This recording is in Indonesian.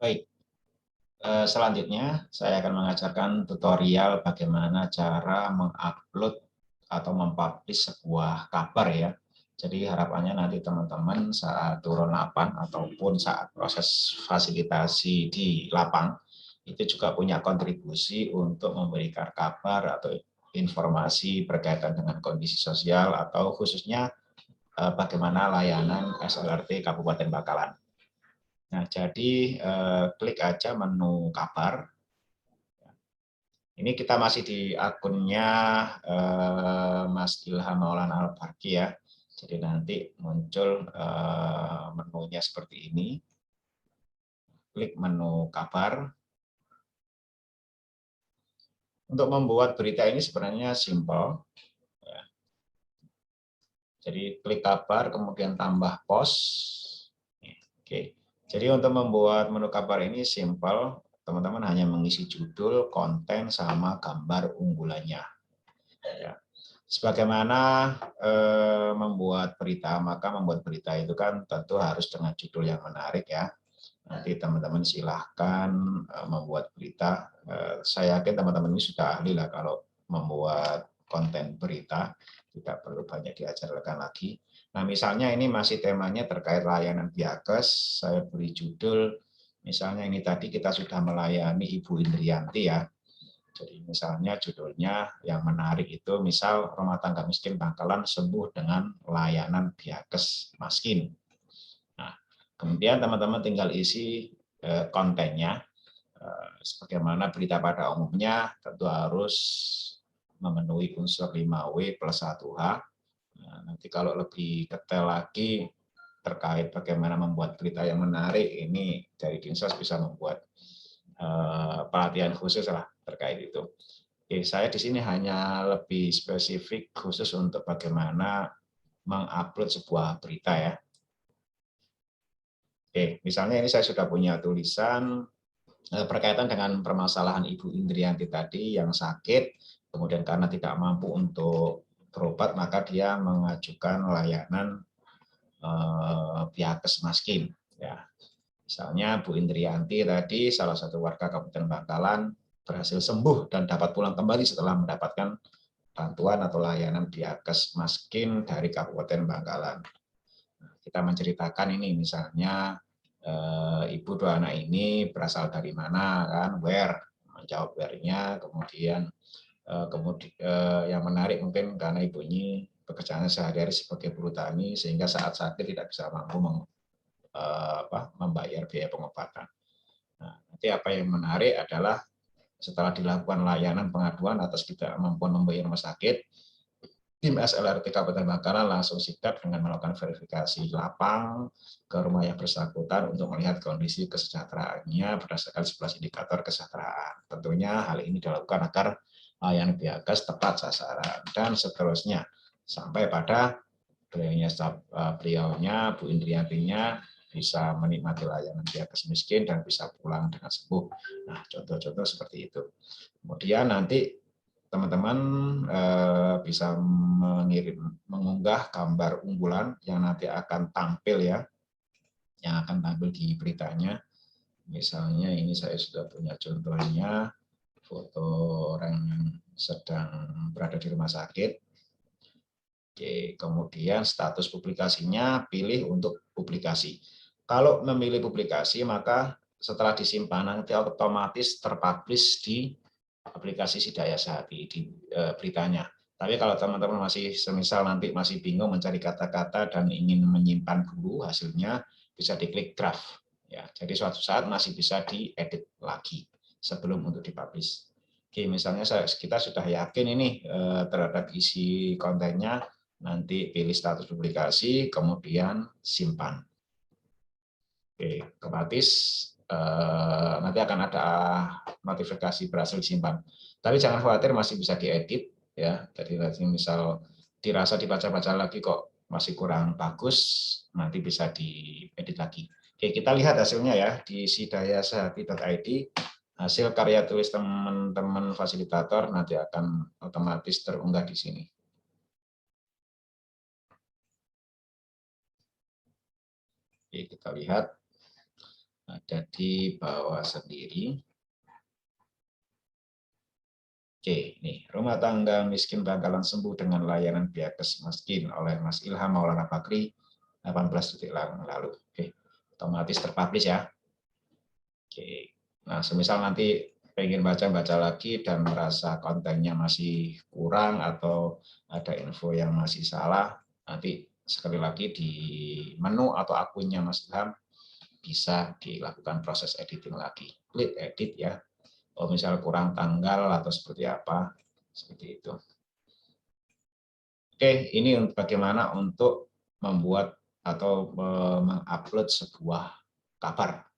Baik, selanjutnya saya akan mengajarkan tutorial bagaimana cara mengupload atau mempublish sebuah kabar ya. Jadi harapannya nanti teman-teman saat turun lapang ataupun saat proses fasilitasi di lapang itu juga punya kontribusi untuk memberikan kabar atau informasi berkaitan dengan kondisi sosial atau khususnya bagaimana layanan SLRT Kabupaten Bangkalan. Nah, jadi klik aja menu kabar. Ini kita masih di akunnya Mas Ilham Maulana Al-Barki ya. Jadi nanti muncul menunya seperti ini. Klik menu kabar. Untuk membuat berita ini sebenarnya simpel. Jadi klik kabar, kemudian tambah post. Oke. Jadi untuk membuat menu kabar ini simpel. Teman-teman hanya mengisi judul, konten, sama gambar unggulannya. Ya. Sebagaimana membuat berita, maka membuat berita itu kan tentu harus dengan judul yang menarik ya. Nanti teman-teman silahkan membuat berita. Saya yakin teman-teman ini sudah ahli lah kalau membuat konten berita, tidak perlu banyak diajarkan lagi. Nah misalnya ini masih temanya terkait layanan Biakes, saya beri judul, misalnya ini tadi kita sudah melayani Ibu Indrianti ya. Jadi misalnya judulnya yang menarik itu misal rumah tangga miskin Bangkalan sembuh dengan layanan Biakes Maskin. Nah, kemudian teman-teman tinggal isi kontennya. Sebagaimana berita pada umumnya tentu harus memenuhi unsur 5W plus 1H. Nah, nanti kalau lebih detail lagi terkait bagaimana membuat berita yang menarik, ini dari Dinsos bisa membuat pelatihan khusus lah terkait itu. Oke, saya di sini hanya lebih spesifik khusus untuk bagaimana mengupload sebuah berita ya. Oke, misalnya ini saya sudah punya tulisan berkaitan dengan permasalahan Ibu Indrianti tadi yang sakit, kemudian karena tidak mampu untuk berobat, maka dia mengajukan layanan Biakes Maskin. Ya. Misalnya Bu Indrianti tadi, salah satu warga Kabupaten Bangkalan, berhasil sembuh dan dapat pulang kembali setelah mendapatkan bantuan atau layanan Biakes Maskin dari Kabupaten Bangkalan. Kita menceritakan ini misalnya ibu dua anak ini berasal dari mana kan, where, menjawab where-nya, kemudian yang menarik mungkin karena ibu ini pekerjaannya sehari-hari sebagai buruh tani sehingga saat sakit tidak bisa mampu membayar biaya pengobatan. Nah, nanti apa yang menarik adalah setelah dilakukan layanan pengaduan atas ketidakmampuan membayar rumah sakit, tim SLRT Kabupaten Bangkalan langsung sigap dengan melakukan verifikasi lapang ke rumah yang bersangkutan untuk melihat kondisi kesejahteraannya berdasarkan 11 indikator kesejahteraan. Tentunya hal ini dilakukan agar layanan Biakes tepat sasaran dan seterusnya sampai pada beliaunya Bu Indriantinya bisa menikmati layanan Biakes miskin dan bisa pulang dengan sembuh. Nah, contoh-contoh seperti itu. Kemudian nanti teman-teman bisa mengunggah gambar unggulan yang nanti akan tampil ya, yang akan tampil di beritanya. Misalnya ini saya sudah punya contohnya, foto orang yang sedang berada di rumah sakit. Oke, kemudian status publikasinya pilih untuk publikasi. Kalau memilih publikasi, maka setelah disimpan nanti otomatis terpublish di aplikasi Sidaya Sehati di beritanya. Tapi kalau teman-teman masih semisal nanti masih bingung mencari kata-kata dan ingin menyimpan dulu hasilnya, bisa diklik draft. Ya, jadi suatu saat masih bisa diedit lagi sebelum untuk dipublish. Oke, misalnya kita sudah yakin ini terhadap isi kontennya, nanti pilih status publikasi, kemudian simpan. Oke, otomatis nanti akan ada notifikasi berhasil disimpan. Tapi jangan khawatir, masih bisa diedit ya. Jadi misal dirasa dibaca-baca lagi kok masih kurang bagus, nanti bisa diedit lagi. Oke, kita lihat hasilnya ya di sidayasehati.id. Hasil karya tulis teman-teman fasilitator nanti akan otomatis terunggah di sini. Oke, kita lihat. ada di bawah sendiri. Oke, nih rumah tangga miskin bakalan sembuh dengan layanan biaya miskin oleh Mas Ilham Maulana Bakri 18 detik lalu. Oke, otomatis terpublish ya. Oke, nah semisal nanti pengen baca-baca lagi dan merasa kontennya masih kurang atau ada info yang masih salah, nanti sekali lagi di menu atau akunnya Mas Ilham bisa dilakukan proses editing lagi. Klik edit ya. Kalau misal kurang tanggal atau seperti apa, seperti itu. Oke, ini bagaimana untuk membuat atau mengupload sebuah kabar